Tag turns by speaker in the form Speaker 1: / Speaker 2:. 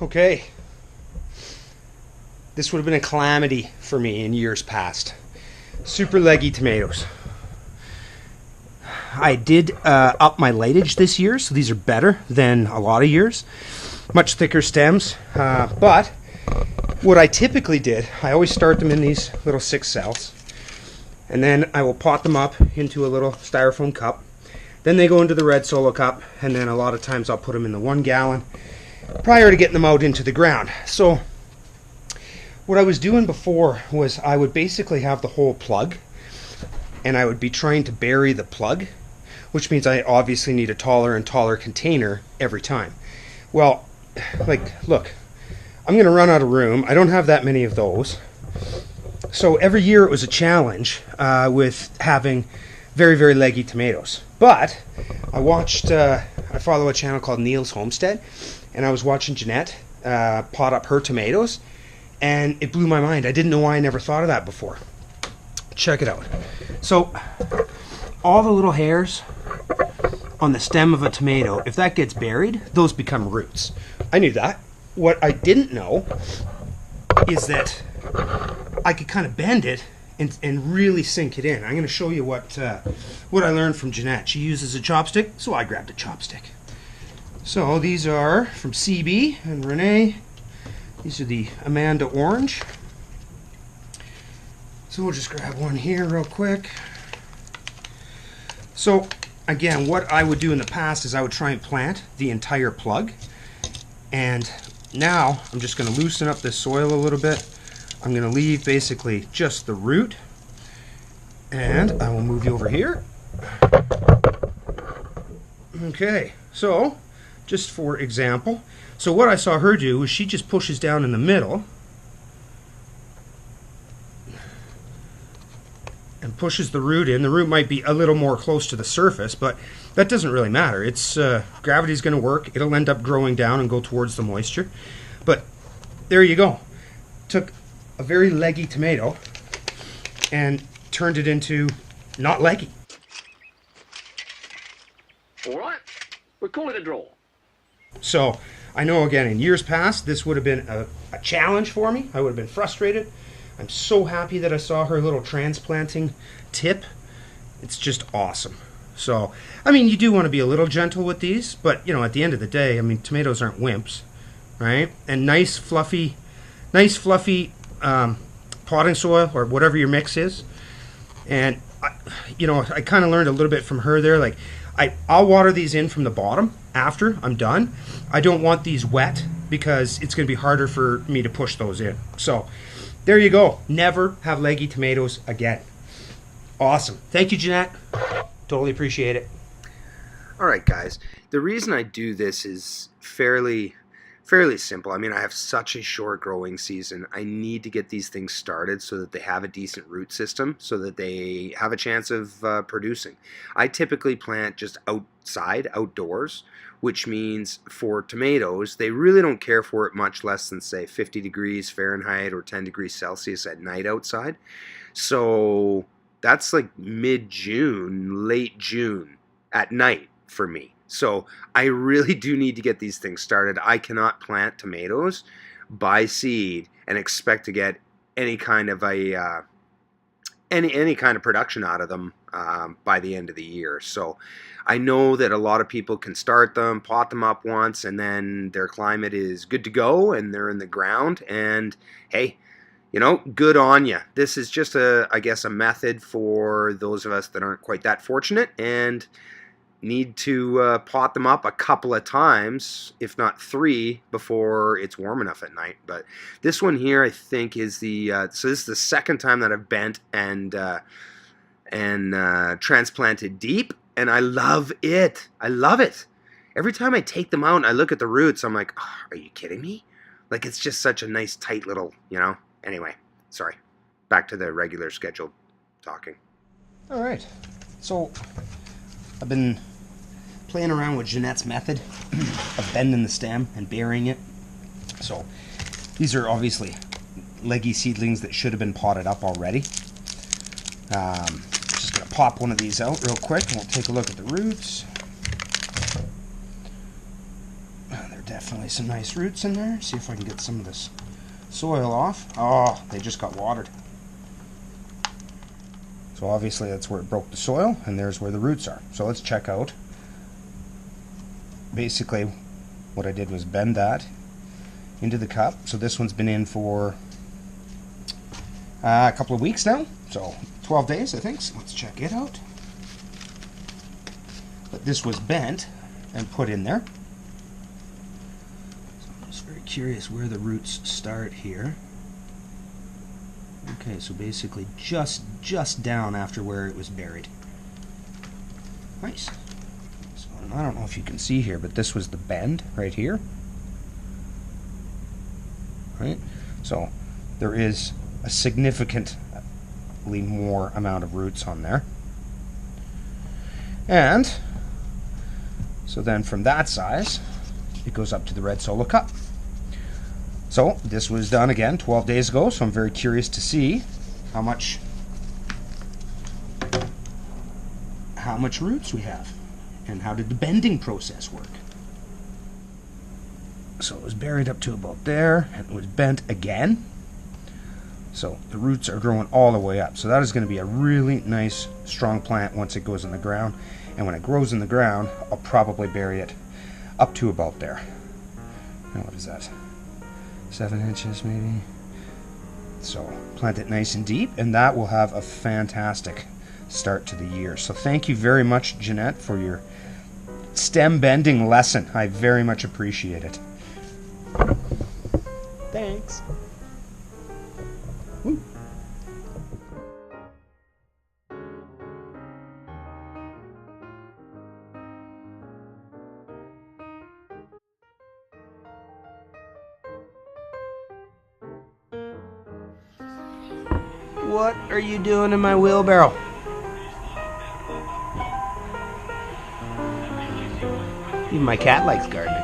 Speaker 1: Okay, this would have been a calamity for me in years past. Super leggy tomatoes. I did up my lightage this year, so these are better than a lot of years. Much thicker stems, but what I typically did, I always start them in these little 6 cells, and then I will pot them up into a little styrofoam cup. Then they go into the red solo cup, and then a lot of times I'll put them in the 1 gallon prior to getting them out into the ground. So what I was doing before was I would basically have the whole plug, and I would be trying to bury the plug, which means I obviously need a taller and taller container every time. Well, like, look, I'm going to run out of room. I don't have that many of those. So every year it was a challenge with having very, very leggy tomatoes. But I follow a channel called Neals Homestead, and I was watching Janette pot up her tomatoes, and it blew my mind. I didn't know why I never thought of that before. Check it out. So all the little hairs on the stem of a tomato, if that gets buried, those become roots. I knew that. What I didn't know is that I could kind of bend it and really sink it in. I'm going to show you what I learned from Janette. She uses a chopstick, so I grabbed a chopstick. So these are from CB and Renee. These are the Amanda Orange. So we'll just grab one here real quick. So again, what I would do in the past is I would try and plant the entire plug. And now I'm just going to loosen up this soil a little bit. I'm going to leave basically just the root. And I will move you over here. Okay, so just for example, so what I saw her do is she just pushes down in the middle and pushes the root in. The root might be a little more close to the surface, but that doesn't really matter. It's gravity's going to work. It'll end up growing down and go towards the moisture. But there you go. Took a very leggy tomato and turned it into not leggy.
Speaker 2: All right, we'll call it a draw.
Speaker 1: So I know, again, in years past, this would have been a challenge for me. I would have been frustrated. I'm so happy that I saw her little transplanting tip. It's just awesome. So, I mean, you do want to be a little gentle with these, but, you know, at the end of the day, I mean, tomatoes aren't wimps, right? And nice fluffy potting soil or whatever your mix is. And, I kind of learned a little bit from her there. Like, I'll water these in from the bottom after I'm done. I don't want these wet because it's going to be harder for me to push those in. So, there you go. Never have leggy tomatoes again. Awesome. Thank you, Janette. Totally appreciate it.
Speaker 3: All right, guys. The reason I do this is fairly simple. I mean, I have such a short growing season. I need to get these things started so that they have a decent root system, so that they have a chance of producing. I typically plant just outdoors, which means for tomatoes, they really don't care for it much less than, say, 50 degrees Fahrenheit or 10 degrees Celsius at night outside. So that's like mid-June, late June at night for me. So I really do need to get these things started. I cannot plant tomatoes by seed and expect to get any kind of any kind of production out of them by the end of the year. So I know that a lot of people can start them, pot them up once, and then their climate is good to go and they're in the ground. And hey, good on you. This is just I guess a method for those of us that aren't quite that fortunate and need to pot them up a couple of times, if not 3, before it's warm enough at night. But this one here, I think, is so this is the second time that I've bent and transplanted deep, and I love it. I love it. Every time I take them out and I look at the roots, I'm like, oh, are you kidding me? Like, it's just such a nice, tight little, Anyway, sorry. Back to the regular scheduled talking.
Speaker 1: All right. So I've been playing around with Janette's method of bending the stem and burying it. So these are obviously leggy seedlings that should have been potted up already. Just going to pop one of these out real quick and we'll take a look at the roots. They're Definitely some nice roots in there. See if I can get some of this soil off. Oh, they just got watered. So obviously that's where it broke the soil, and there's where the roots are. So let's check out. Basically, what I did was bend that into the cup. So this one's been in for a couple of weeks now. So 12 days, I think. So let's check it out. But this was bent and put in there. So I'm just very curious where the roots start here. Okay, so basically just down after where it was buried. Nice. So I don't know if you can see here, but this was the bend right here. Right? So there is a significantly more amount of roots on there. And so then from that size, it goes up to the red solo cup. So this was done again 12 days ago, so I'm very curious to see how much roots we have and how did the bending process work. So it was buried up to about there and it was bent again. So the roots are growing all the way up. So that is going to be a really nice strong plant once it goes in the ground. And when it grows in the ground, I'll probably bury it up to about there. Now what is that? 7 inches maybe. So plant it nice and deep, and that will have a fantastic start to the year. So thank you very much, Janette, for your stem bending lesson. I very much appreciate it. Thanks. Woo. What are you doing in my wheelbarrow? Even my cat likes gardening.